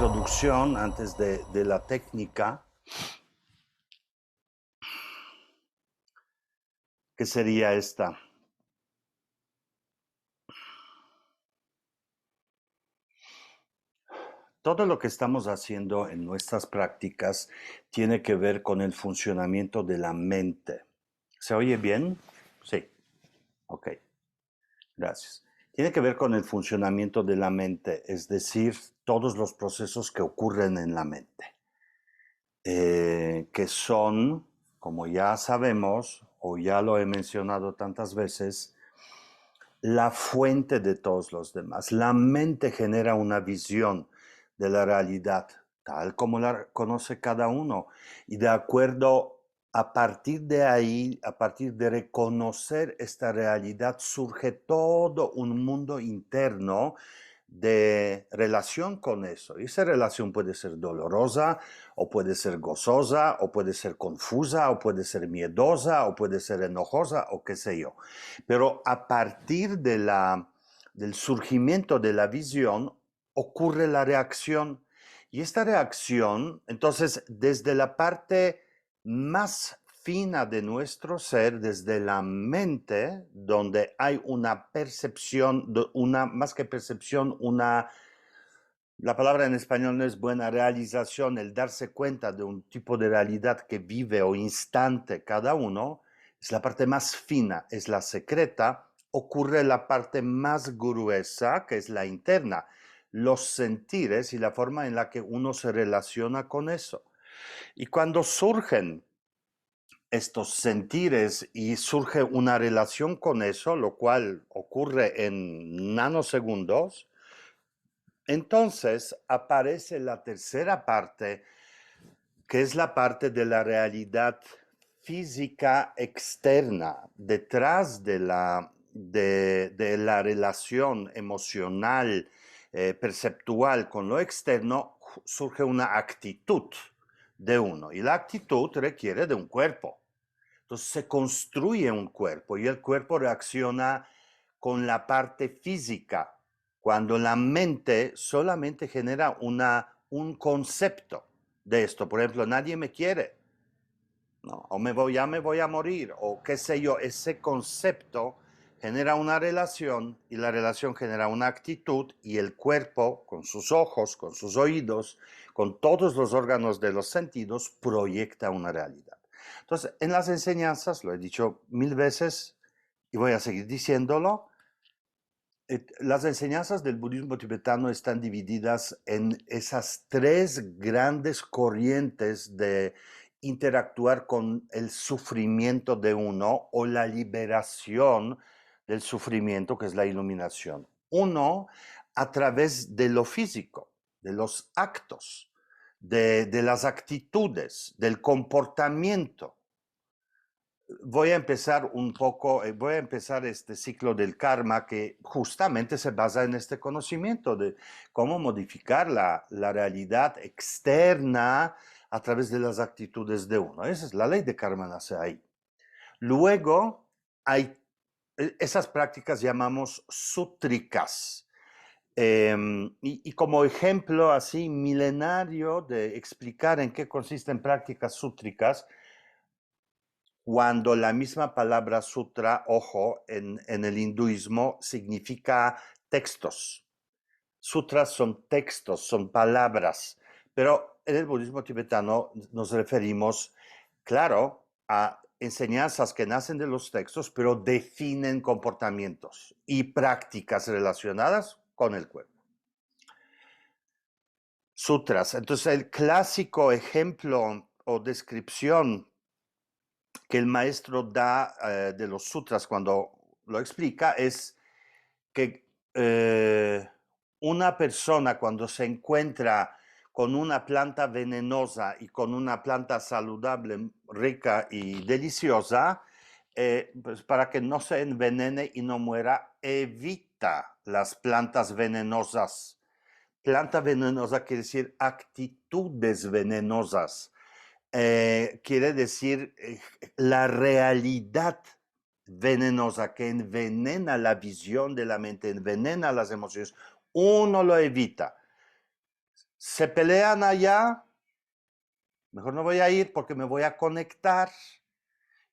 introducción antes de la técnica, que sería esta. Todo lo que estamos haciendo en nuestras prácticas tiene que ver con el funcionamiento de la mente. ¿Se oye bien? Sí. Ok. Gracias. Tiene que ver con el funcionamiento de la mente, es decir, todos los procesos que ocurren en la mente, que son, como ya sabemos, o ya lo he mencionado tantas veces, la fuente de todos los demás. La mente genera una visión de la realidad, tal como la conoce cada uno, y de acuerdo a partir de ahí, a partir de reconocer esta realidad, surge todo un mundo interno de relación con eso. Y esa relación puede ser dolorosa, o puede ser gozosa, o puede ser confusa, o puede ser miedosa, o puede ser enojosa, o qué sé yo. Pero a partir del surgimiento de la visión, ocurre la reacción. Y esta reacción, entonces, desde la parte más fina de nuestro ser, desde la mente, donde hay una percepción, más que percepción, la palabra en español no es buena, realización, el darse cuenta de un tipo de realidad que vive o instante cada uno, es la parte más fina, es la secreta. Ocurre la parte más gruesa, que es la interna, los sentires y la forma en la que uno se relaciona con eso. Y cuando surgen estos sentires y surge una relación con eso, lo cual ocurre en nanosegundos, entonces aparece la tercera parte, que es la parte de la realidad física externa. Detrás de la relación emocional, perceptual con lo externo, surge una actitud de uno. Y la actitud requiere de un cuerpo. Entonces se construye un cuerpo y el cuerpo reacciona con la parte física, cuando la mente solamente genera un concepto de esto. Por ejemplo, nadie me quiere, ¿no? O ya me voy a morir, o qué sé yo. Ese concepto genera una relación y la relación genera una actitud, y el cuerpo, con sus ojos, con sus oídos, con todos los órganos de los sentidos, proyecta una realidad. Entonces, en las enseñanzas, lo he dicho 1000 veces y voy a seguir diciéndolo, las enseñanzas del budismo tibetano están divididas en esas tres grandes corrientes de interactuar con el sufrimiento de uno o la liberación del sufrimiento, que es la iluminación. Uno, a través de lo físico, de los actos, de las actitudes, del comportamiento. Voy a empezar este ciclo del karma, que justamente se basa en este conocimiento de cómo modificar la realidad externa a través de las actitudes de uno. Esa es la ley de karma, nace ahí. Luego, hay esas prácticas llamamos sútricas. Y como ejemplo así milenario de explicar en qué consisten prácticas sútricas, cuando la misma palabra sutra, ojo, en el hinduismo significa textos. Sutras son textos, son palabras, pero en el budismo tibetano nos referimos, claro, a enseñanzas que nacen de los textos, pero definen comportamientos y prácticas relacionadas con el cuerpo. Sutras. Entonces, el clásico ejemplo o descripción que el maestro da de los sutras cuando lo explica es que una persona, cuando se encuentra con una planta venenosa y con una planta saludable, rica y deliciosa, pues para que no se envenene y no muera, evita las plantas venenosas. Planta venenosa quiere decir actitudes venenosas. Quiere decir la realidad venenosa que envenena la visión de la mente, envenena las emociones. Uno lo evita. Se pelean allá, mejor no voy a ir porque me voy a conectar.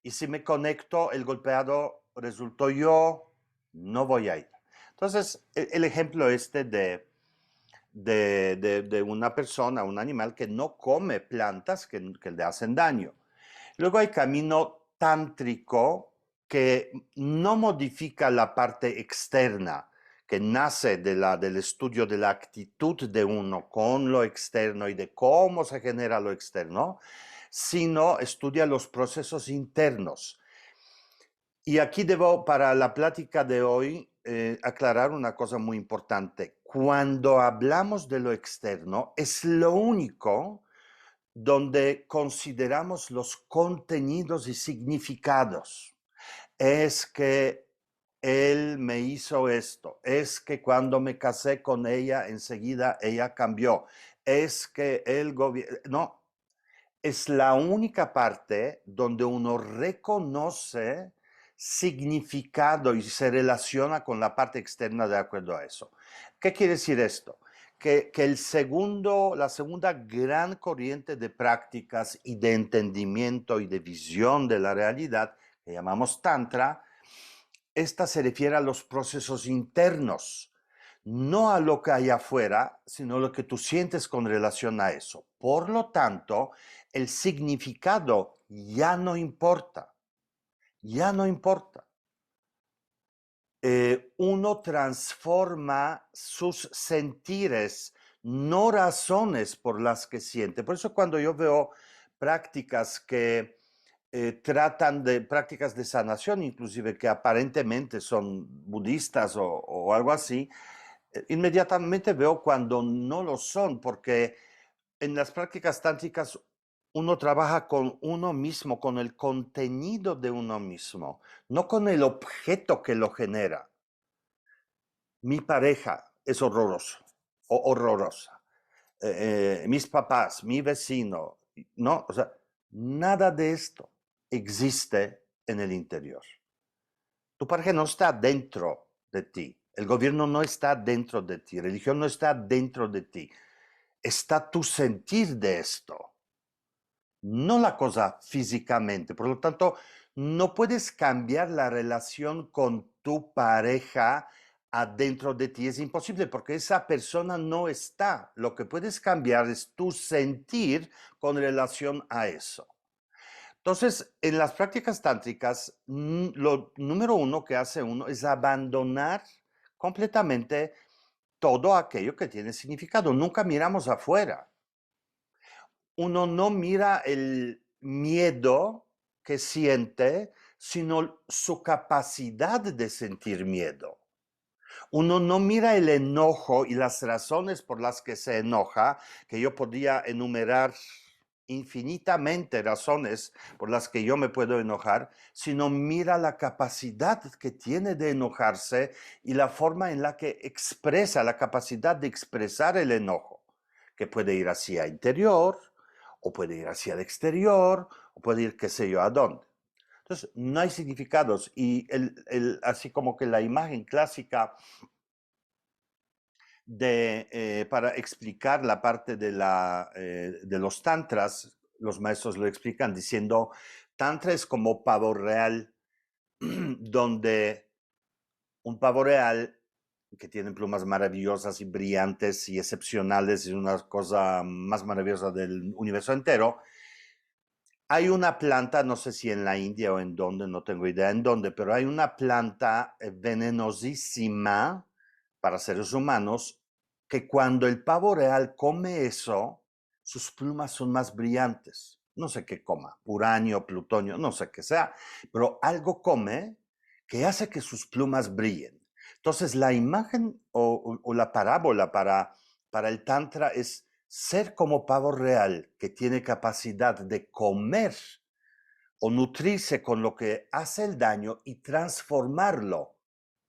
Y si me conecto, el golpeado resultó yo, no voy a ir. Entonces, el ejemplo este de una persona, un animal que no come plantas que le hacen daño. Luego hay camino tántrico que no modifica la parte externa, que nace del estudio de la actitud de uno con lo externo y de cómo se genera lo externo, sino estudia los procesos internos. Y aquí debo, para la plática de hoy, aclarar una cosa muy importante. Cuando hablamos de lo externo, es lo único donde consideramos los contenidos y significados. Es que él me hizo esto, es que cuando me casé con ella, enseguida ella cambió, es que el gobierno, no, es la única parte donde uno reconoce significado y se relaciona con la parte externa de acuerdo a eso. ¿Qué quiere decir esto? Que la segunda gran corriente de prácticas y de entendimiento y de visión de la realidad, que llamamos Tantra, esta se refiere a los procesos internos, no a lo que hay afuera, sino a lo que tú sientes con relación a eso. Por lo tanto, el significado ya no importa, ya no importa. Uno transforma sus sentires, no razones por las que siente. Por eso cuando yo veo prácticas que tratan de prácticas de sanación, inclusive que aparentemente son budistas o algo así, inmediatamente veo cuando no lo son, porque en las prácticas tántricas uno trabaja con uno mismo, con el contenido de uno mismo, no con el objeto que lo genera. Mi pareja es horroroso o horrorosa. Mis papás, mi vecino, no, o sea, nada de esto existe en el interior. Tu pareja no está dentro de ti, el gobierno no está dentro de ti, religión no está dentro de ti, está tu sentir de esto, no la cosa físicamente. Por lo tanto, no puedes cambiar la relación con tu pareja adentro de ti. Es imposible porque esa persona no está. Lo que puedes cambiar es tu sentir con relación a eso. Entonces, en las prácticas tántricas, lo número uno que hace uno es abandonar completamente todo aquello que tiene significado. Nunca miramos afuera. Uno no mira el miedo que siente, sino su capacidad de sentir miedo. Uno no mira el enojo y las razones por las que se enoja, que yo podría enumerar infinitamente razones por las que yo me puedo enojar, sino mira la capacidad que tiene de enojarse y la forma en la que expresa, la capacidad de expresar el enojo, que puede ir hacia interior, o puede ir hacia el exterior, o puede ir qué sé yo a dónde. Entonces, no hay significados y así como que la imagen clásica para explicar la parte de los tantras, los maestros lo explican diciendo, tantra es como pavo real, donde un pavo real que tiene plumas maravillosas y brillantes y excepcionales, y una cosa más maravillosa del universo entero. Hay una planta, no sé si en la India o en dónde, no tengo idea en dónde, pero hay una planta venenosísima para seres humanos que cuando el pavo real come eso, sus plumas son más brillantes. No sé qué coma, uranio, plutonio, no sé qué sea, pero algo come que hace que sus plumas brillen. Entonces la imagen o la parábola para el tantra es ser como pavo real que tiene capacidad de comer o nutrirse con lo que hace el daño y transformarlo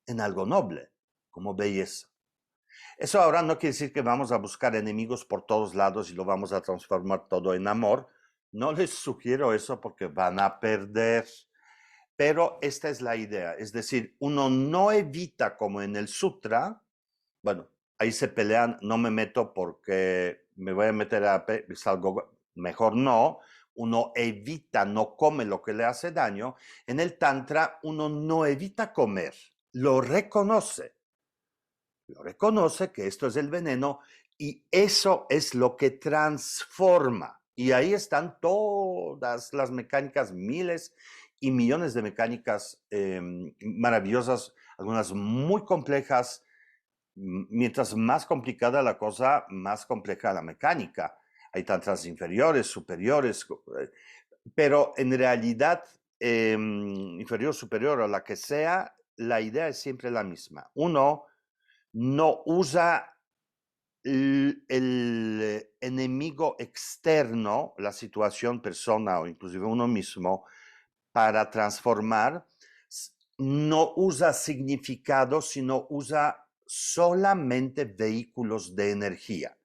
en algo noble, como belleza. Eso ahora no quiere decir que vamos a buscar enemigos por todos lados y lo vamos a transformar todo en amor. No les sugiero eso porque van a perder. Pero esta es la idea, es decir, uno no evita como en el sutra, bueno, ahí se pelean, no me meto porque me voy a meter es algo mejor no. Uno evita, no come lo que le hace daño. En el Tantra uno no evita comer, lo reconoce que esto es el veneno y eso es lo que transforma. Y ahí están todas las mecánicas, miles y millones de mecánicas maravillosas, algunas muy complejas. Mientras más complicada la cosa, más compleja la mecánica. Hay tantras inferiores, superiores, pero en realidad, inferior, superior o la que sea, la idea es siempre la misma. Uno no usa el enemigo externo, la situación, persona o inclusive uno mismo, para transformar, no usa significado, sino usa solamente vehículos de energía.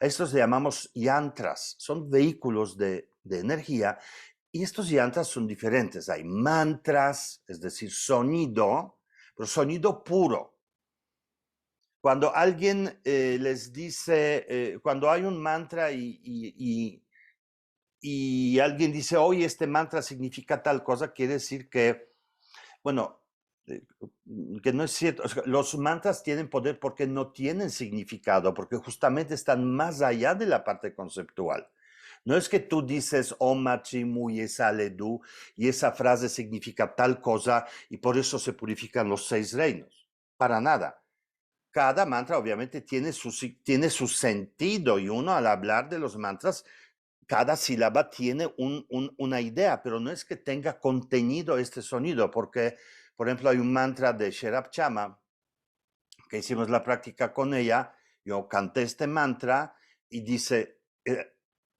A estos le llamamos yantras, son vehículos de energía y estos yantras son diferentes. Hay mantras, es decir, sonido, pero sonido puro. Cuando alguien les dice, cuando hay un mantra y alguien dice, oye, este mantra significa tal cosa, quiere decir que, bueno, que no es cierto. O sea, los mantras tienen poder porque no tienen significado, porque justamente están más allá de la parte conceptual. No es que tú dices Om Machimu Yesaledu y esa frase significa tal cosa y por eso se purifican los 6 reinos. Para nada. Cada mantra obviamente tiene su sentido y uno al hablar de los mantras, cada sílaba tiene una idea, pero no es que tenga contenido este sonido, porque, por ejemplo, hay un mantra de Sherab Chama, que hicimos la práctica con ella, yo canté este mantra y dice,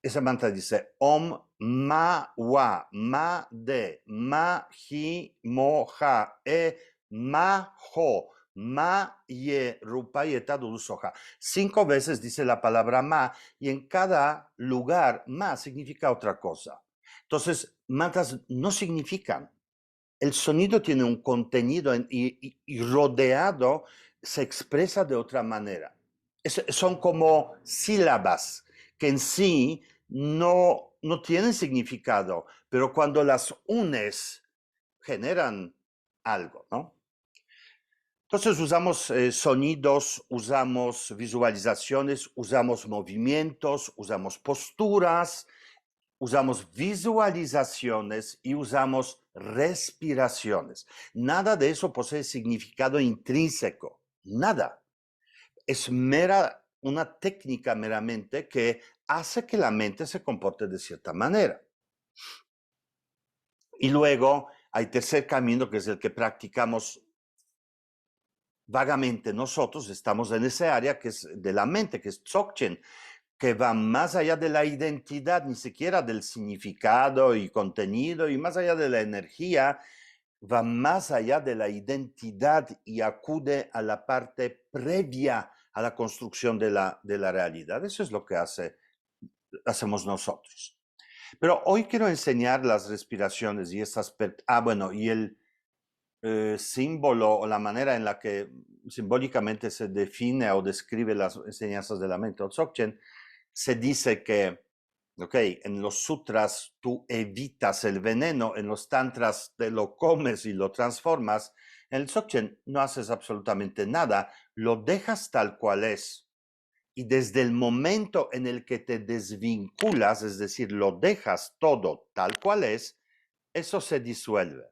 ese mantra dice, Om Ma Wa Ma De Ma Hi Mo Ha E Ma Ho Ma Ye Rupa Yeta Soja. 5 veces dice la palabra Ma y en cada lugar Ma significa otra cosa. Entonces, mantras no significan. El sonido tiene un contenido y rodeado se expresa de otra manera. Son como sílabas que en sí no tienen significado, pero cuando las unes generan algo, ¿no? Entonces usamos sonidos, usamos visualizaciones, usamos movimientos, usamos posturas, usamos visualizaciones y usamos respiraciones. Nada de eso posee significado intrínseco, nada. Es una técnica meramente que hace que la mente se comporte de cierta manera. Y luego hay tercer camino, que es el que practicamos vagamente nosotros, estamos en esa área que es de la mente, que es Dzogchen, que va más allá de la identidad, ni siquiera del significado y contenido, y más allá de la energía, va más allá de la identidad y acude a la parte previa a la construcción de la realidad. Eso es lo que hacemos nosotros. Pero hoy quiero enseñar las respiraciones y esas... bueno, y el símbolo o la manera en la que simbólicamente se define o describe las enseñanzas de la mente o Dzogchen, se dice que, ok, en los sutras tú evitas el veneno, en los tantras te lo comes y lo transformas, en el Dzogchen no haces absolutamente nada, lo dejas tal cual es. Y desde el momento en el que te desvinculas, es decir, lo dejas todo tal cual es, eso se disuelve.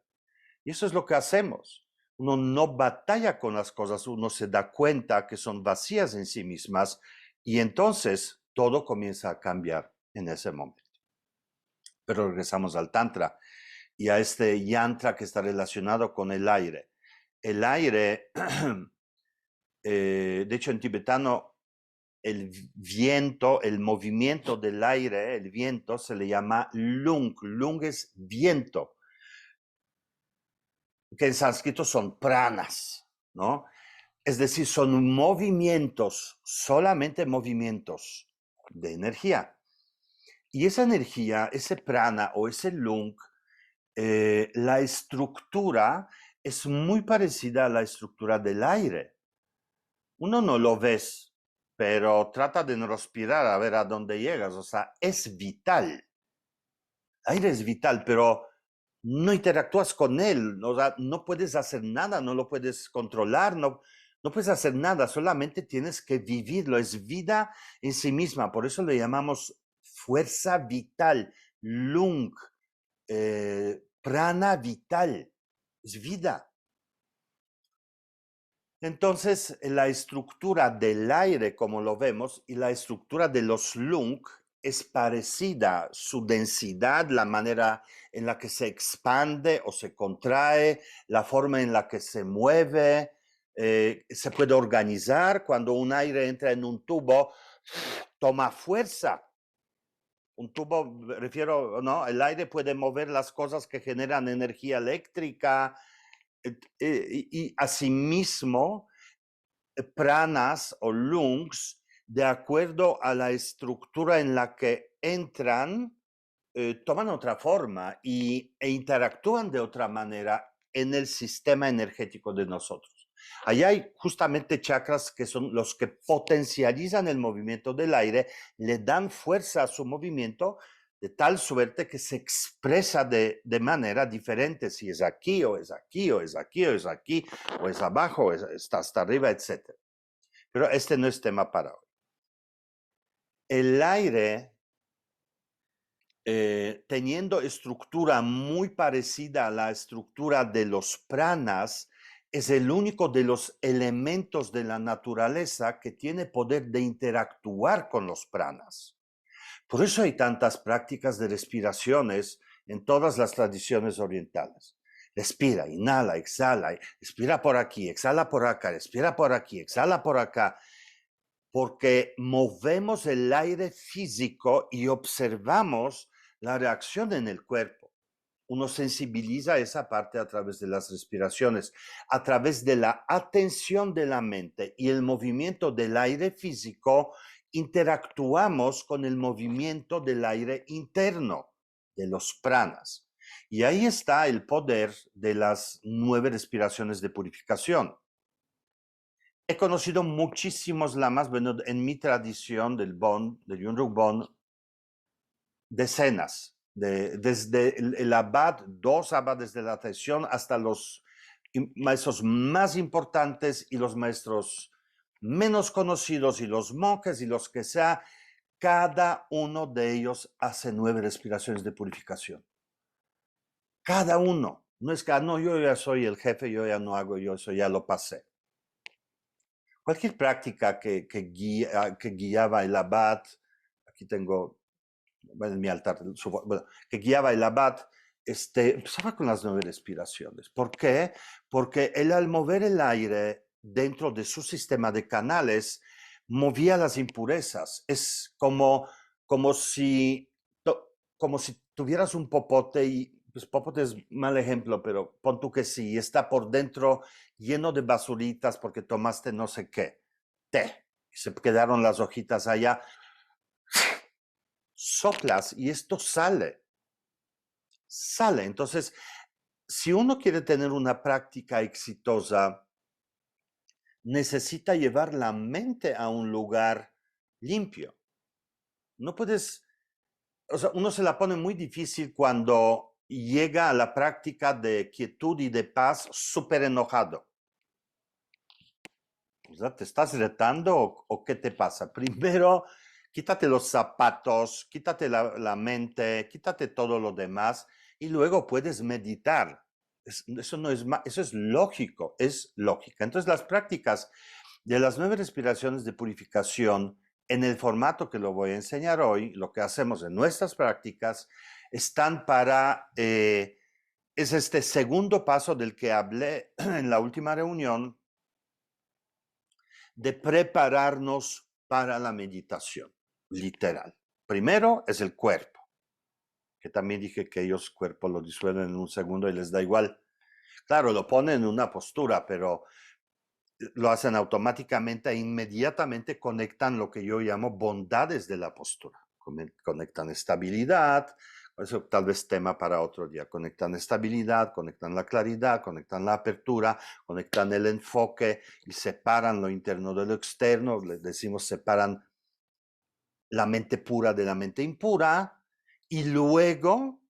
Y eso es lo que hacemos. Uno no batalla con las cosas, uno se da cuenta que son vacías en sí mismas y entonces todo comienza a cambiar en ese momento. Pero regresamos al Tantra y a este yantra que está relacionado con el aire. El aire, de hecho en tibetano, el viento, el movimiento del aire, el viento se le llama lung. Lung es viento, que en sánscrito son pranas, ¿no? Es decir, son movimientos, solamente movimientos de energía. Y esa energía, ese prana o ese lung, la estructura es muy parecida a la estructura del aire. uno no lo ves, pero trata de no respirar a ver a dónde llegas. O sea, es vital. El aire es vital, pero no interactúas con él. O sea, no puedes hacer nada, no lo puedes controlar, no puedes hacer nada, solamente tienes que vivirlo. Es vida en sí misma. Por eso le llamamos fuerza vital, lung, prana vital. Es vida. Entonces, la estructura del aire, como lo vemos, y la estructura de los lung es parecida. Su densidad, la manera en la que se expande o se contrae, la forma en la que se mueve, se puede organizar. Cuando un aire entra en un tubo, toma fuerza. Un tubo, me refiero, ¿no? El aire puede mover las cosas que generan energía eléctrica y asimismo pranas o lungs de acuerdo a la estructura en la que entran, toman otra forma e interactúan de otra manera en el sistema energético de nosotros. Allá hay justamente chakras que son los que potencializan el movimiento del aire, le dan fuerza a su movimiento de tal suerte que se expresa de manera diferente, si es aquí o es aquí o es aquí o es aquí o es abajo o está hasta arriba, etc. Pero este no es tema para hoy. El aire, teniendo estructura muy parecida a la estructura de los pranas, es el único de los elementos de la naturaleza que tiene poder de interactuar con los pranas. Por eso hay tantas prácticas de respiraciones en todas las tradiciones orientales. Respira, inhala, exhala, respira por aquí, exhala por acá, respira por aquí, exhala por acá, porque movemos el aire físico y observamos la reacción en el cuerpo. Uno sensibiliza esa parte a través de las respiraciones, a través de la atención de la mente y el movimiento del aire físico, interactuamos con el movimiento del aire interno, de los pranas. Y ahí está el poder de las 9 respiraciones de purificación. He conocido muchísimos lamas, bueno, en mi tradición del Bon, del Yunruk Bon, decenas, desde el abad, 2 abades de la tradición, hasta los maestros más importantes y los maestros menos conocidos y los monjes y los que sea, cada uno de ellos hace 9 respiraciones de purificación. Cada uno. No es que, no, yo ya soy el jefe, yo ya no hago, yo eso ya lo pasé. Cualquier práctica que guiaba el abad, aquí tengo en mi altar, bueno, que guiaba el abad, empezaba con las 9 respiraciones. ¿Por qué? Porque él al mover el aire dentro de su sistema de canales, movía las impurezas. Es como si, como si tuvieras un popote y, pues popote es mal ejemplo, pero pon tú que sí, está por dentro lleno de basuritas porque tomaste no sé qué, té, y se quedaron las hojitas allá, soplas y esto sale. Entonces, si uno quiere tener una práctica exitosa, necesita llevar la mente a un lugar limpio. No puedes, o sea, uno se la pone muy difícil cuando llega a la práctica de quietud y de paz súper enojado. O sea, ¿te estás retando o qué te pasa? Primero, quítate los zapatos, quítate la mente, quítate todo lo demás y luego puedes meditar. Eso no es eso es lógico, es lógica. Entonces, las prácticas de las 9 respiraciones de purificación, en el formato que lo voy a enseñar hoy, lo que hacemos en nuestras prácticas, están para, es este segundo paso del que hablé en la última reunión, de prepararnos para la meditación, literal. Primero es el cuerpo, que también dije que ellos cuerpo lo disuelven en un segundo y les da igual. Claro, lo ponen en una postura, pero lo hacen automáticamente e inmediatamente conectan lo que yo llamo bondades de la postura. Conectan estabilidad, Eso tal vez tema para otro día. Conectan estabilidad, conectan la claridad, conectan la apertura, conectan el enfoque y separan lo interno de lo externo. Les decimos separan la mente pura de la mente impura y luego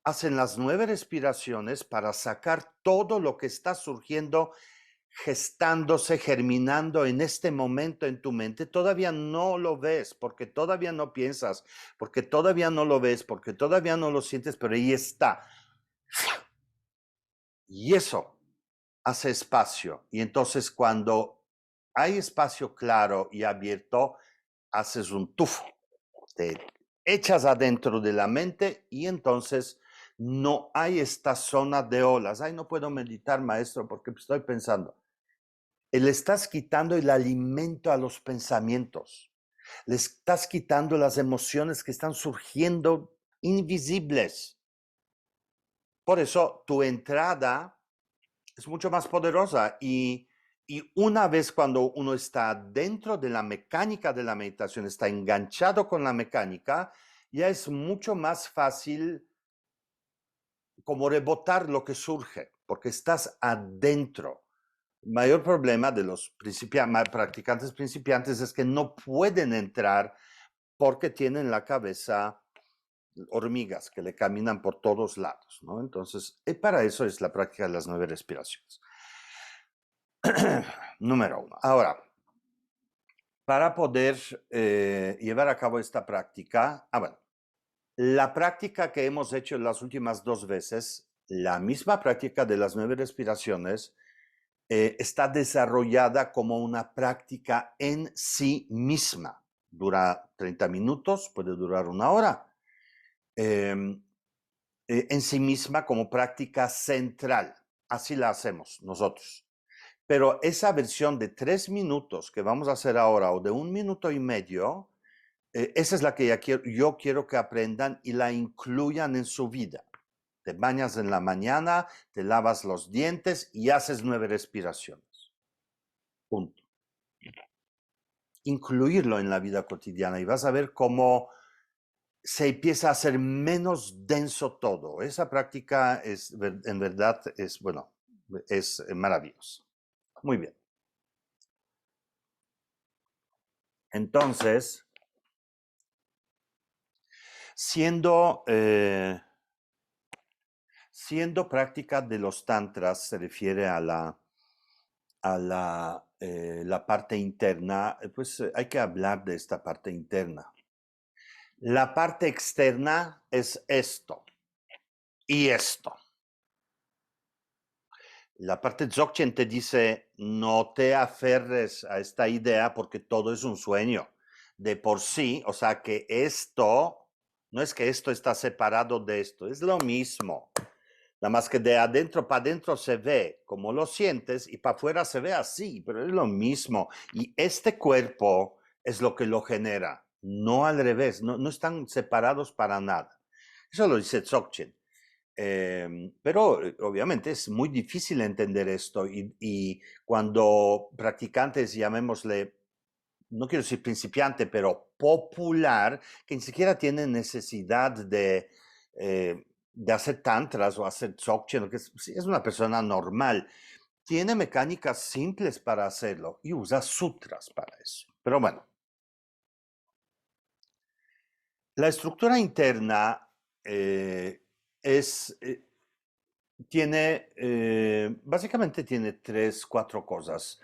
hacen las 9 respiraciones para sacar todo lo que está surgiendo, gestándose, germinando en este momento en tu mente. Todavía no lo ves, porque todavía no piensas, porque todavía no lo ves, porque todavía no lo sientes, pero ahí está. Y eso hace espacio. Y entonces cuando hay espacio claro y abierto, haces un tufo. Te echas adentro de la mente y entonces no hay esta zona de olas. Ay, no puedo meditar, maestro, porque estoy pensando. Le estás quitando el alimento a los pensamientos. Le estás quitando las emociones que están surgiendo invisibles. Por eso tu entrada es mucho más poderosa y una vez cuando uno está dentro de la mecánica de la meditación, está enganchado con la mecánica, ya es mucho más fácil como rebotar lo que surge, porque estás adentro. El mayor problema de los practicantes principiantes es que no pueden entrar porque tienen la cabeza hormigas que le caminan por todos lados, ¿no? Entonces, para eso es la práctica de las 9 respiraciones. Número 1. Ahora, para poder llevar a cabo esta práctica, bueno, la práctica que hemos hecho las últimas 2 veces, la misma práctica de las 9 respiraciones, está desarrollada como una práctica en sí misma. Dura 30 minutos, puede durar 1 hora. En sí misma como práctica central. Así la hacemos nosotros. Pero esa versión de 3 minutos que vamos a hacer ahora o de 1 minuto y medio, esa es la que yo quiero que aprendan y la incluyan en su vida. Te bañas en la mañana, te lavas los dientes y haces 9 respiraciones. Punto. Incluirlo en la vida cotidiana y vas a ver cómo se empieza a hacer menos denso todo. Esa práctica es, en verdad, es, bueno, es maravillosa. Muy bien. Entonces, siendo práctica de los tantras, se refiere a la parte interna, pues hay que hablar de esta parte interna. La parte externa es esto y esto. La parte Dzogchen te dice, no te aferres a esta idea porque todo es un sueño. De por sí, o sea que esto, no es que esto está separado de esto, es lo mismo. Nada más que de adentro para adentro se ve como lo sientes y para afuera se ve así, pero es lo mismo. Y este cuerpo es lo que lo genera, no al revés, no están separados para nada. Eso lo dice Dzogchen. Pero obviamente es muy difícil entender esto y cuando practicantes, llamémosle, no quiero decir principiante, pero popular, que ni siquiera tienen necesidad de hacer tantras o hacer dzogchen, que es una persona normal, tiene mecánicas simples para hacerlo y usa sutras para eso. Pero bueno, la estructura interna básicamente tiene 3, 4 cosas,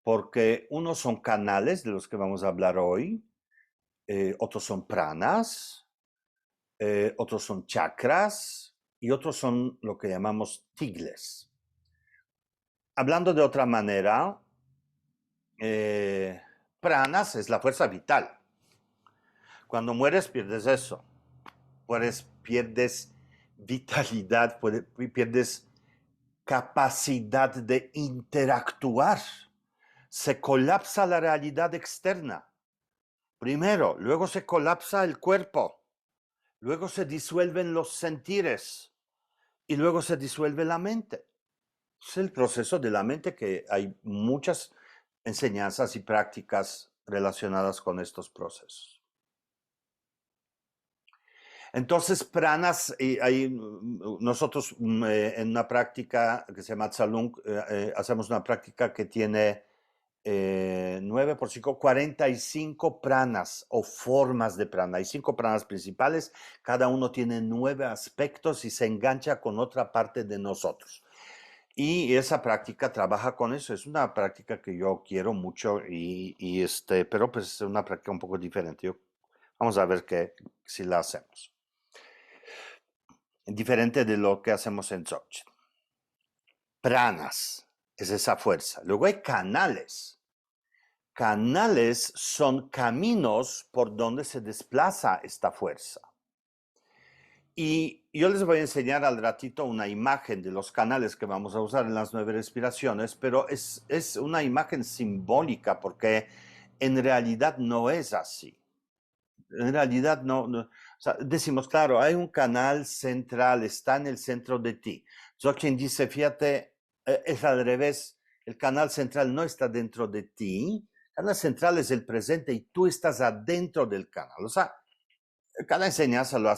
porque unos son canales de los que vamos a hablar hoy, otros son pranas, otros son chakras y otros son lo que llamamos tigles. Hablando de otra manera, pranas es la fuerza vital. Cuando mueres pierdes eso, pierdes vitalidad, pierdes capacidad de interactuar. Se colapsa la realidad externa. Primero, luego se colapsa el cuerpo, luego se disuelven los sentires y luego se disuelve la mente. Es el proceso de la mente que hay muchas enseñanzas y prácticas relacionadas con estos procesos. Entonces, pranas, nosotros en una práctica que se llama Tsalung, hacemos una práctica que tiene 9 por 5, 45 pranas o formas de prana. Hay 5 pranas principales, cada uno tiene 9 aspectos y se engancha con otra parte de nosotros. Y esa práctica trabaja con eso. Es una práctica que yo quiero mucho, pero pues es una práctica un poco diferente. Vamos a ver si la hacemos. Diferente de lo que hacemos en Dzogchen. Pranas es esa fuerza. Luego hay canales. Canales son caminos por donde se desplaza esta fuerza. Y yo les voy a enseñar al ratito una imagen de los canales que vamos a usar en las 9 respiraciones, pero es una imagen simbólica porque en realidad no es así. En realidad no, o sea, decimos, claro, hay un canal central, está en el centro de ti. Dzogchen dice, fíjate, es al revés, el canal central no está dentro de ti, el canal central es el presente y tú estás adentro del canal. O sea, cada enseñanza lo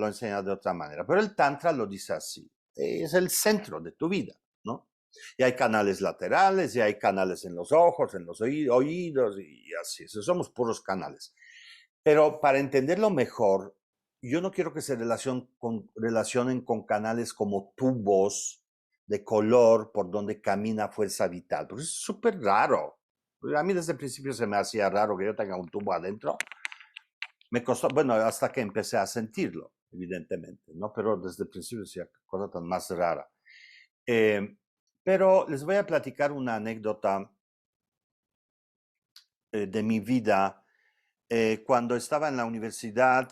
enseña de otra manera, pero el Tantra lo dice así, es el centro de tu vida, ¿no? Y hay canales laterales, y hay canales en los ojos, en los oídos, y así, esos somos puros canales. Pero para entenderlo mejor, yo no quiero que se relacionen con canales como tubos de color por donde camina fuerza vital, porque es súper raro. A mí desde el principio se me hacía raro que yo tenga un tubo adentro. Me costó, bueno, hasta que empecé a sentirlo, evidentemente, ¿no? Pero desde el principio decía, cosa tan más rara. Pero les voy a platicar una anécdota de mi vida. Cuando estaba en la universidad,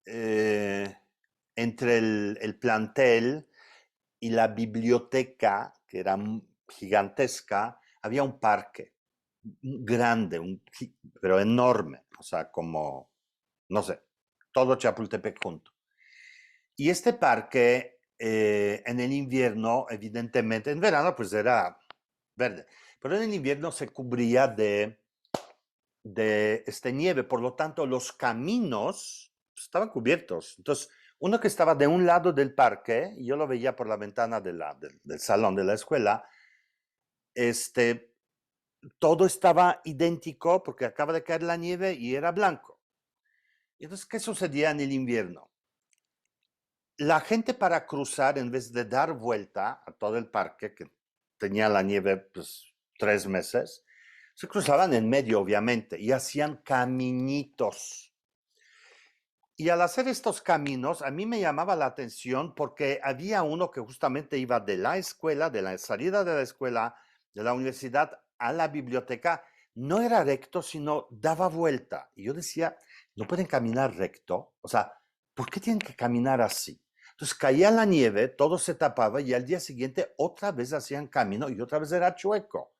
entre el plantel y la biblioteca, que era gigantesca, había un parque grande, pero enorme, o sea, como, no sé, todo Chapultepec junto. Y este parque, en el invierno, evidentemente, en verano pues era verde, pero en el invierno se cubría de nieve, por lo tanto los caminos estaban cubiertos. Entonces, uno que estaba de un lado del parque, y yo lo veía por la ventana del salón de la escuela, todo estaba idéntico porque acaba de caer la nieve y era blanco. Y entonces, ¿qué sucedía en el invierno? La gente para cruzar, en vez de dar vuelta a todo el parque, que tenía la nieve pues 3 meses, se cruzaban en medio, obviamente, y hacían caminitos. Y al hacer estos caminos, a mí me llamaba la atención porque había uno que justamente iba de la escuela, de la salida de la escuela, de la universidad a la biblioteca. No era recto, sino daba vuelta. Y yo decía, no pueden caminar recto. O sea, ¿por qué tienen que caminar así? Entonces caía la nieve, todo se tapaba y al día siguiente otra vez hacían camino y otra vez era chueco.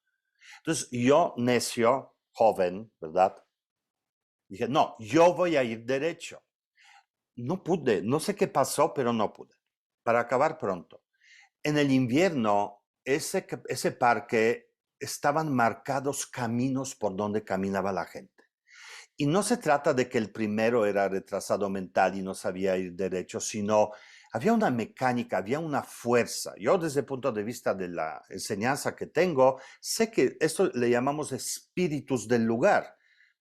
Entonces yo, necio, joven, ¿verdad? Dije, no, yo voy a ir derecho. No pude, no sé qué pasó, pero no pude. Para acabar pronto. En el invierno, ese parque estaban marcados caminos por donde caminaba la gente. Y no se trata de que el primero era retrasado mental y no sabía ir derecho, sino había una mecánica, había una fuerza. Yo desde el punto de vista de la enseñanza que tengo, sé que esto le llamamos espíritus del lugar.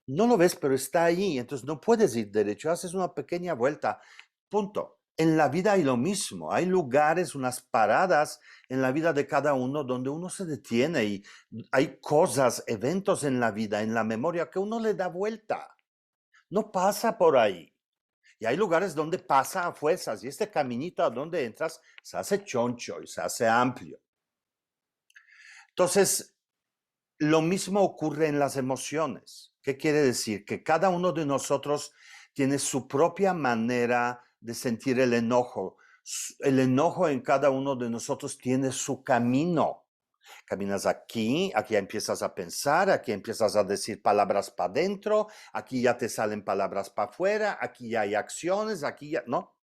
No lo ves, pero está ahí, entonces no puedes ir derecho, haces una pequeña vuelta, punto. En la vida hay lo mismo, hay lugares, unas paradas en la vida de cada uno donde uno se detiene y hay cosas, eventos en la vida, en la memoria, que uno le da vuelta, no pasa por ahí. Y hay lugares donde pasa a fuerzas y este caminito a donde entras se hace choncho y se hace amplio. Entonces, lo mismo ocurre en las emociones. ¿Qué quiere decir? Que cada uno de nosotros tiene su propia manera de sentir el enojo. El enojo en cada uno de nosotros tiene su camino. Caminas aquí, aquí empiezas a pensar, aquí empiezas a decir palabras para adentro, aquí ya te salen palabras para afuera, aquí ya hay acciones, aquí ya, ¿no?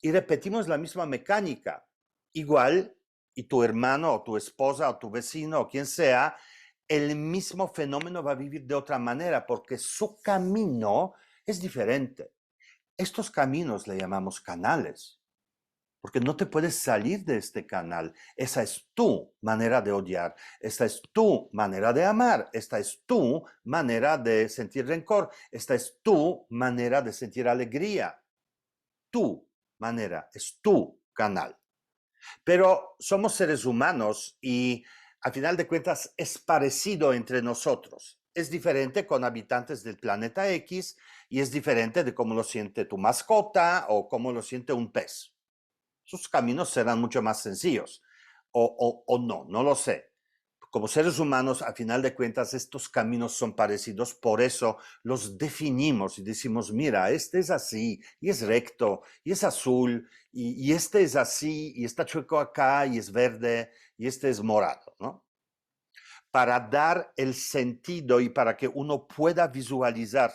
Y repetimos la misma mecánica. Igual, y tu hermano o tu esposa o tu vecino o quien sea, el mismo fenómeno va a vivir de otra manera porque su camino es diferente. Estos caminos le llamamos canales, porque no te puedes salir de este canal. Esa es tu manera de odiar, esta es tu manera de amar, esta es tu manera de sentir rencor, esta es tu manera de sentir alegría. Tu manera, es tu canal. Pero somos seres humanos y al final de cuentas es parecido entre nosotros. Es diferente con habitantes del planeta X y es diferente de cómo lo siente tu mascota o cómo lo siente un pez. Sus caminos serán mucho más sencillos o no, no lo sé. Como seres humanos, a final de cuentas, estos caminos son parecidos, por eso los definimos y decimos, mira, este es así, y es recto, y es azul, y este es así, y está chueco acá, y es verde, y este es morado, ¿no? Para dar el sentido y para que uno pueda visualizar,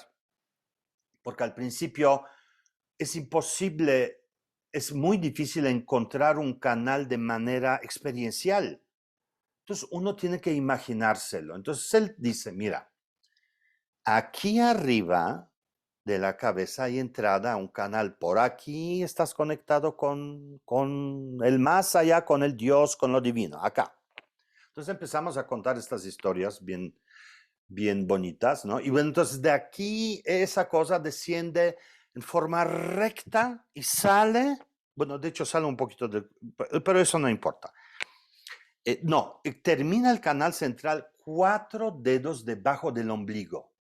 porque al principio es imposible, es muy difícil encontrar un canal de manera experiencial. Entonces uno tiene que imaginárselo. Entonces él dice, mira, aquí arriba de la cabeza hay entrada a un canal. Por aquí estás conectado con el más allá, con el Dios, con lo divino, acá. Entonces empezamos a contar estas historias bien, bien bonitas, ¿no? Y bueno, entonces de aquí esa cosa desciende en forma recta y sale, bueno, de hecho sale un poquito de, pero eso no importa. No, termina el canal central 4 dedos debajo del ombligo.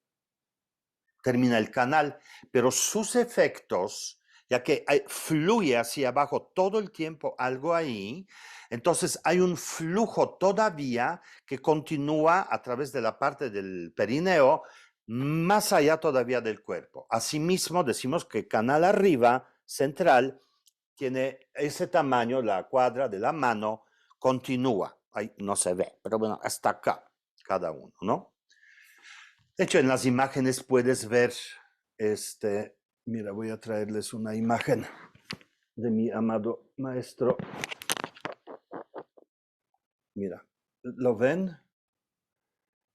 Termina el canal, pero sus efectos, ya que fluye hacia abajo todo el tiempo algo ahí, entonces hay un flujo todavía que continúa a través de la parte del perineo, más allá todavía del cuerpo. Asimismo, decimos que canal arriba, central, tiene ese tamaño, la cuadra de la mano, continúa. Ahí no se ve, pero bueno, hasta acá, cada uno, ¿no? De hecho, en las imágenes puedes ver, mira, voy a traerles una imagen de mi amado maestro. Mira, ¿lo ven?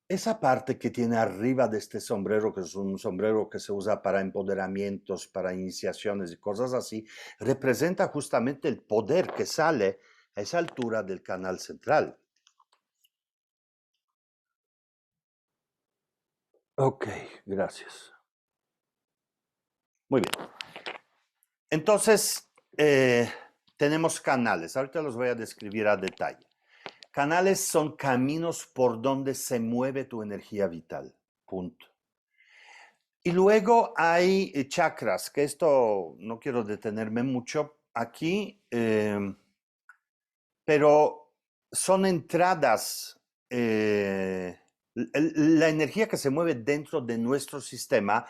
Esa parte que tiene arriba de este sombrero, que es un sombrero que se usa para empoderamientos, para iniciaciones y cosas así, representa justamente el poder que sale a esa altura del canal central. Ok, gracias. Muy bien. Entonces, tenemos canales. Ahorita los voy a describir a detalle. Canales son caminos por donde se mueve tu energía vital. Punto. Y luego hay chakras, que esto no quiero detenerme mucho aquí, pero son entradas. La energía que se mueve dentro de nuestro sistema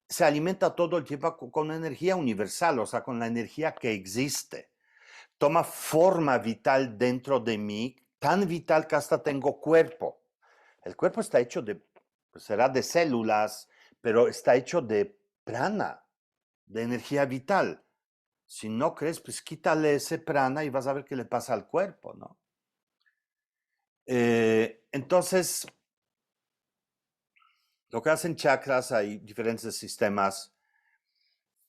se alimenta todo el tiempo con energía universal, o sea, con la energía que existe. Toma forma vital dentro de mí, tan vital que hasta tengo cuerpo. El cuerpo está hecho de, pues será de células, pero está hecho de prana, de energía vital. Si no crees, pues quítale ese prana y vas a ver qué le pasa al cuerpo, ¿no? Entonces, lo que hacen chakras, hay diferentes sistemas,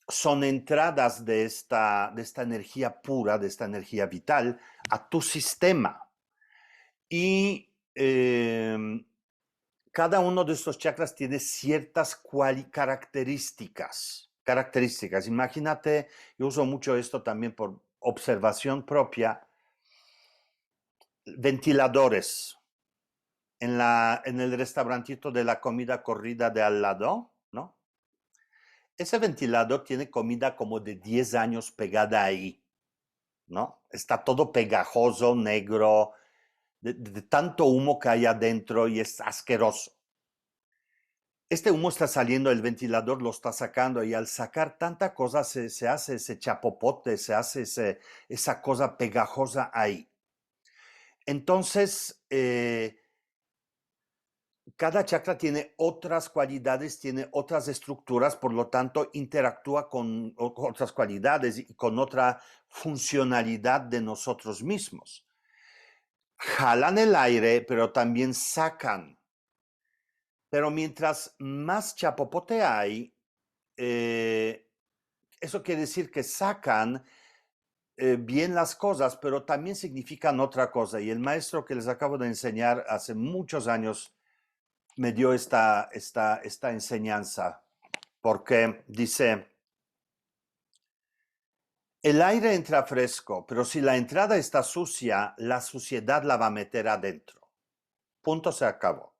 son entradas de esta energía pura, de esta energía vital, a tu sistema. Y cada uno de estos chakras tiene ciertas características. Imagínate, yo uso mucho esto también por observación propia, ventiladores en el restaurantito de la comida corrida de al lado, ¿no? Ese ventilador tiene comida como de 10 años pegada ahí, ¿no? Está todo pegajoso, negro, de tanto humo que hay adentro y es asqueroso. Este humo está saliendo, el ventilador lo está sacando y al sacar tanta cosa se hace ese chapopote, se hace esa cosa pegajosa ahí. Entonces, cada chakra tiene otras cualidades, tiene otras estructuras, por lo tanto interactúa con otras cualidades y con otra funcionalidad de nosotros mismos. Jalan el aire, pero también sacan. Pero mientras más chapopote hay, eso quiere decir que sacan bien las cosas, pero también significan otra cosa. Y el maestro que les acabo de enseñar hace muchos años me dio esta enseñanza, porque dice, el aire entra fresco, pero si la entrada está sucia, la suciedad la va a meter adentro. Punto, se acabó.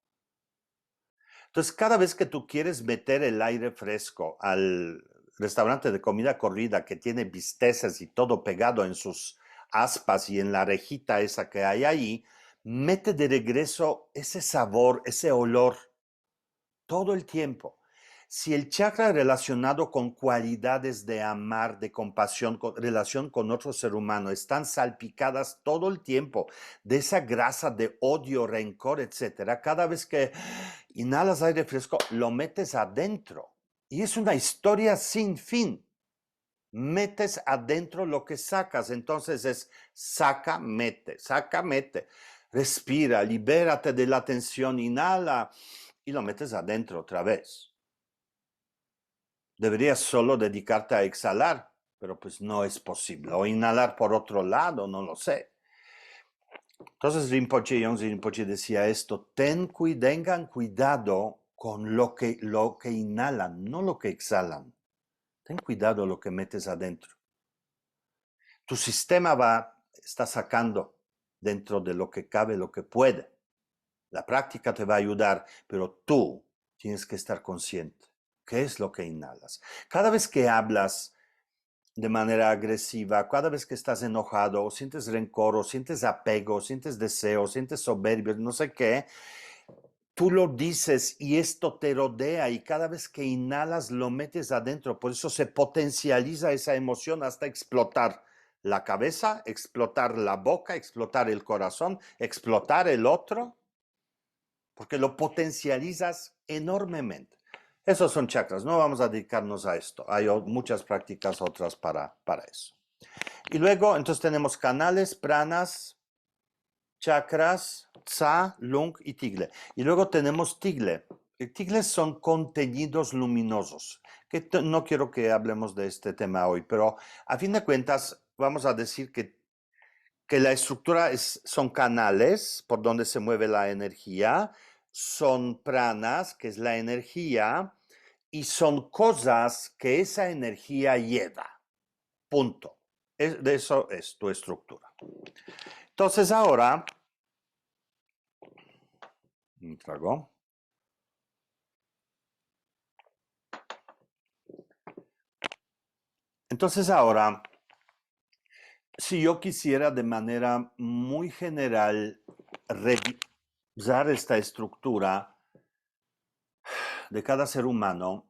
Entonces, cada vez que tú quieres meter el aire fresco al restaurante de comida corrida que tiene bisteces y todo pegado en sus aspas y en la rejita esa que hay ahí, mete de regreso ese sabor, ese olor, todo el tiempo. Si el chakra relacionado con cualidades de amar, de compasión, relación con otro ser humano, están salpicadas todo el tiempo de esa grasa de odio, rencor, etcétera, cada vez que inhalas aire fresco, lo metes adentro. Y es una historia sin fin. Metes adentro lo que sacas. Entonces es saca, mete, saca, mete. Respira, libérate de la tensión, inhala y lo metes adentro otra vez. Deberías solo dedicarte a exhalar, pero pues no es posible. O inhalar por otro lado, no lo sé. Entonces Yongzi Rinpoche decía esto, tengan cuidado con lo que inhalan, no lo que exhalan. Ten cuidado lo que metes adentro. Tu sistema está sacando dentro de lo que cabe, lo que puede. La práctica te va a ayudar, pero tú tienes que estar consciente. ¿Qué es lo que inhalas? Cada vez que hablas de manera agresiva, cada vez que estás enojado, o sientes rencor, o sientes apego, o sientes deseo, sientes soberbia, no sé qué, tú lo dices y esto te rodea y cada vez que inhalas lo metes adentro. Por eso se potencializa esa emoción hasta explotar la cabeza, explotar la boca, explotar el corazón, explotar el otro, porque lo potencializas enormemente. Esos son chakras, no vamos a dedicarnos a esto. Hay muchas prácticas otras para eso. Y luego, entonces tenemos canales, pranas, chakras, tsa, lung y tigle. Y luego tenemos tigle. Tigles son contenidos luminosos, que no quiero que hablemos de este tema hoy, pero a fin de cuentas vamos a decir que la estructura son canales por donde se mueve la energía, son pranas, que es la energía, y son cosas que esa energía lleva. Punto. De eso es tu estructura. Entonces ahora, un trago. Entonces ahora, si yo quisiera de manera muy general revisar esta estructura de cada ser humano,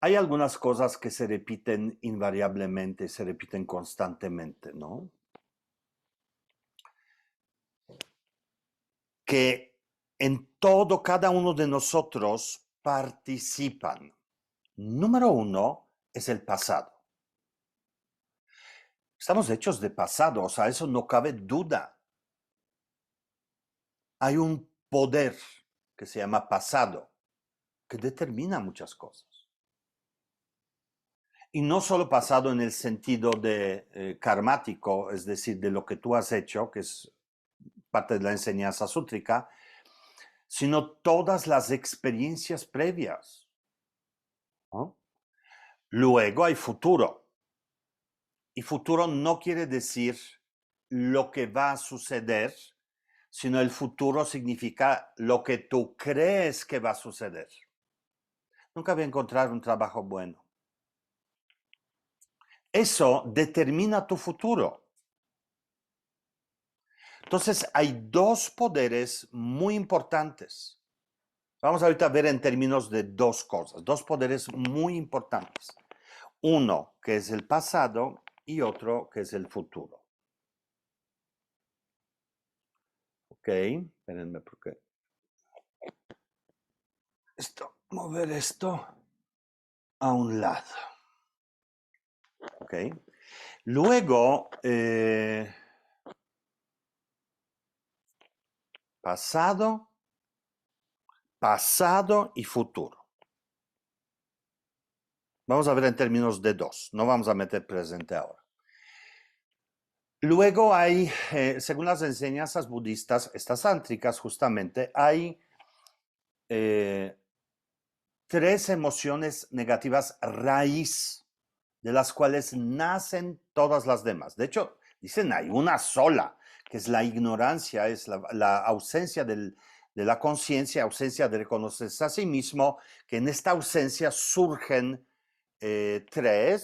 hay algunas cosas que se repiten invariablemente, se repiten constantemente, ¿no? Que en todo, cada uno de nosotros participan. Número uno es el pasado. Estamos hechos de pasado, o sea, eso no cabe duda. Hay un poder que se llama pasado, que determina muchas cosas. Y no solo pasado en el sentido de karmático, es decir, de lo que tú has hecho, que es parte de la enseñanza sútrica, sino todas las experiencias previas, ¿no? Luego hay futuro. Y futuro no quiere decir lo que va a suceder, sino el futuro significa lo que tú crees que va a suceder. Nunca voy a encontrar un trabajo bueno. Eso determina tu futuro. Entonces hay dos poderes muy importantes. Vamos ahorita a ver en términos de dos cosas, dos poderes muy importantes. Uno que es el pasado y otro que es el futuro. Ok, espérenme porque mover esto a un lado. Ok. Luego, pasado y futuro. Vamos a ver en términos de dos, no vamos a meter presente ahora. Luego hay, según las enseñanzas budistas, estas tántricas justamente, hay tres emociones negativas raíz, de las cuales nacen todas las demás. De hecho, dicen hay una sola, que es la ignorancia, es la ausencia de la conciencia, ausencia de reconocerse a sí mismo, que en esta ausencia surgen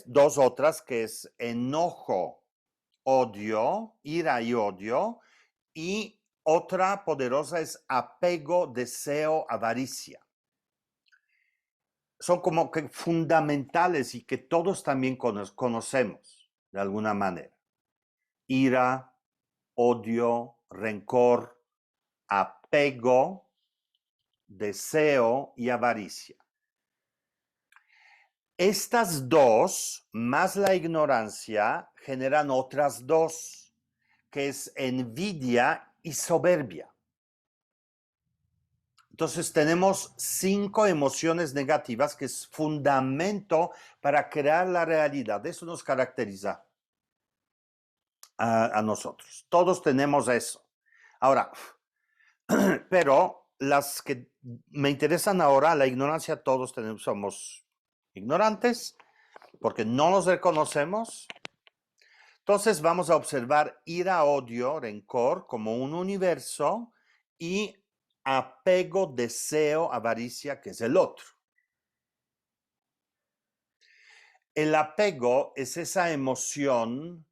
dos otras, que es enojo, odio, ira y odio, y otra poderosa es apego, deseo, avaricia. Son como que fundamentales y que todos también conocemos de alguna manera. Ira, odio, rencor, apego, deseo y avaricia. Estas dos, más la ignorancia, generan otras dos, que es envidia y soberbia. Entonces tenemos 5 emociones negativas que es fundamento para crear la realidad. Eso nos caracteriza a nosotros. Todos tenemos eso. Ahora, pero las que me interesan ahora, la ignorancia, todos somos ignorantes porque no nos reconocemos. Entonces vamos a observar ira, odio, rencor como un universo y apego, deseo, avaricia, que es el otro. El apego es esa emoción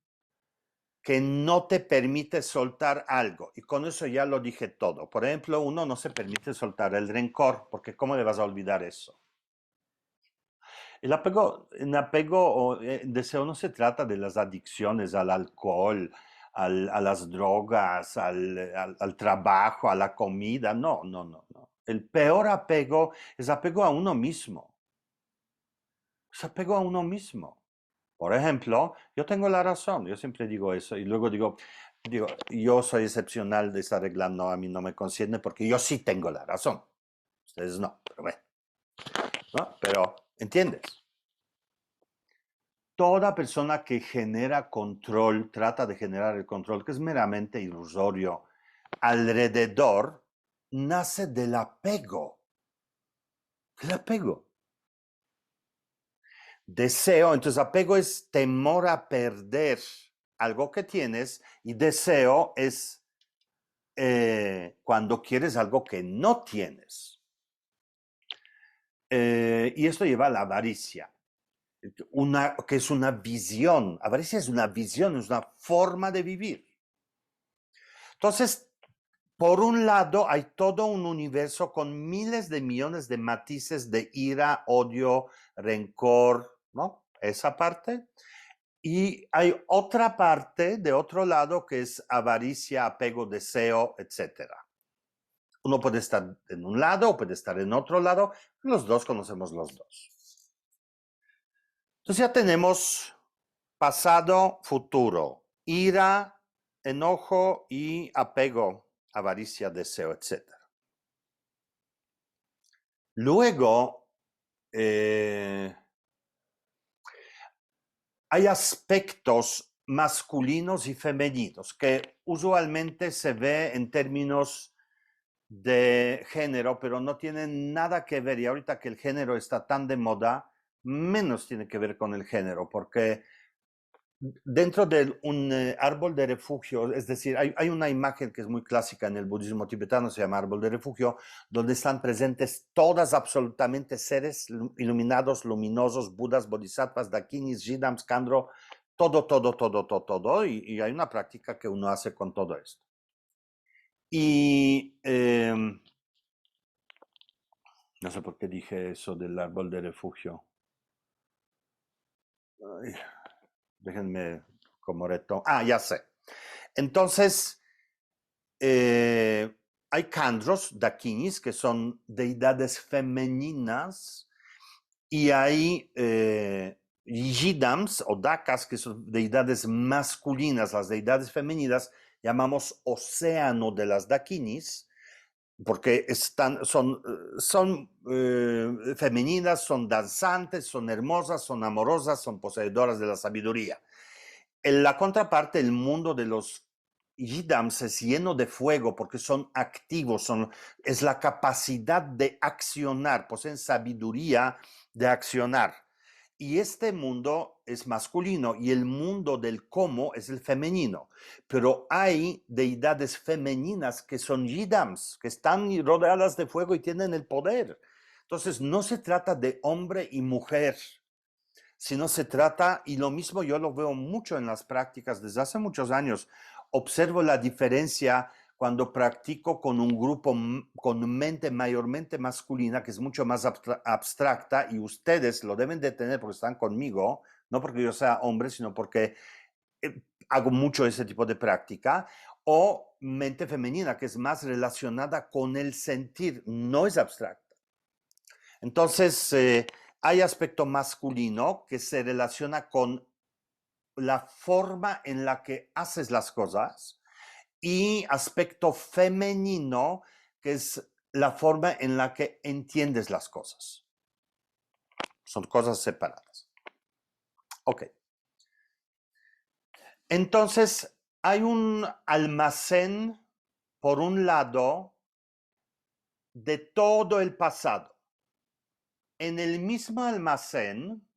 que no te permite soltar algo. Y con eso ya lo dije todo. Por ejemplo, uno no se permite soltar el rencor, porque ¿cómo le vas a olvidar eso? El apego, o deseo no se trata de las adicciones al alcohol, a las drogas, al trabajo, a la comida. No, no, no, no. El peor apego es apego a uno mismo. Es apego a uno mismo. Por ejemplo, yo tengo la razón, yo siempre digo eso y luego digo, yo soy excepcional de esta regla, no, a mí no me concierne porque yo sí tengo la razón. Ustedes no, pero bueno, ¿no? Pero, ¿entiendes? Toda persona que genera control, trata de generar el control, que es meramente ilusorio, alrededor, nace del apego. El apego. Deseo, entonces apego es temor a perder algo que tienes y deseo es cuando quieres algo que no tienes. Y esto lleva a la avaricia, que es una visión. Avaricia es una visión, es una forma de vivir. Entonces, por un lado, hay todo un universo con miles de millones de matices de ira, odio, rencor, ¿no? Esa parte. Y hay otra parte de otro lado que es avaricia, apego, deseo, etc. Uno puede estar en un lado o puede estar en otro lado. Los dos conocemos los dos. Entonces ya tenemos pasado, futuro, ira, enojo y apego, avaricia, deseo, etc. Luego, hay aspectos masculinos y femeninos que usualmente se ve en términos de género, pero no tienen nada que ver. Y ahorita que el género está tan de moda, menos tiene que ver con el género, porque dentro de un árbol de refugio, es decir, hay una imagen que es muy clásica en el budismo tibetano, se llama árbol de refugio, donde están presentes todas absolutamente seres iluminados, luminosos, budas, bodhisattvas, dakinis, jidams, kandro, todo, y hay una práctica que uno hace con todo esto. Y no sé por qué dije eso del árbol de refugio. Ay, déjenme como reto. Ah, ya sé. Entonces, hay kandros, dakinis, que son deidades femeninas, y hay yidams o dakas, que son deidades masculinas. Las deidades femeninas llamamos océano de las dakinis, porque son femeninas, son danzantes, son hermosas, son amorosas, son poseedoras de la sabiduría. En la contraparte, el mundo de los Yidams es lleno de fuego porque son activos, es la capacidad de accionar, poseen sabiduría de accionar. Y este mundo es masculino y el mundo del cómo es el femenino. Pero hay deidades femeninas que son Yidams, que están rodeadas de fuego y tienen el poder. Entonces, no se trata de hombre y mujer, sino se trata, y lo mismo yo lo veo mucho en las prácticas desde hace muchos años, observo la diferencia cuando practico con un grupo con mente mayormente masculina, que es mucho más abstracta, y ustedes lo deben de tener porque están conmigo, no porque yo sea hombre, sino porque hago mucho ese tipo de práctica, o mente femenina, que es más relacionada con el sentir, no es abstracta. Entonces, hay aspecto masculino que se relaciona con la forma en la que haces las cosas y aspecto femenino que es la forma en la que entiendes las cosas. Son cosas separadas. Ok. Entonces, hay un almacén, por un lado, de todo el pasado. En el mismo almacén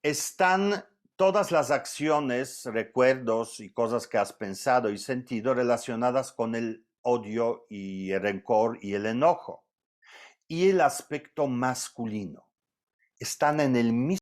están todas las acciones, recuerdos y cosas que has pensado y sentido relacionadas con el odio y el rencor y el enojo. Y el aspecto masculino. Están en el mismo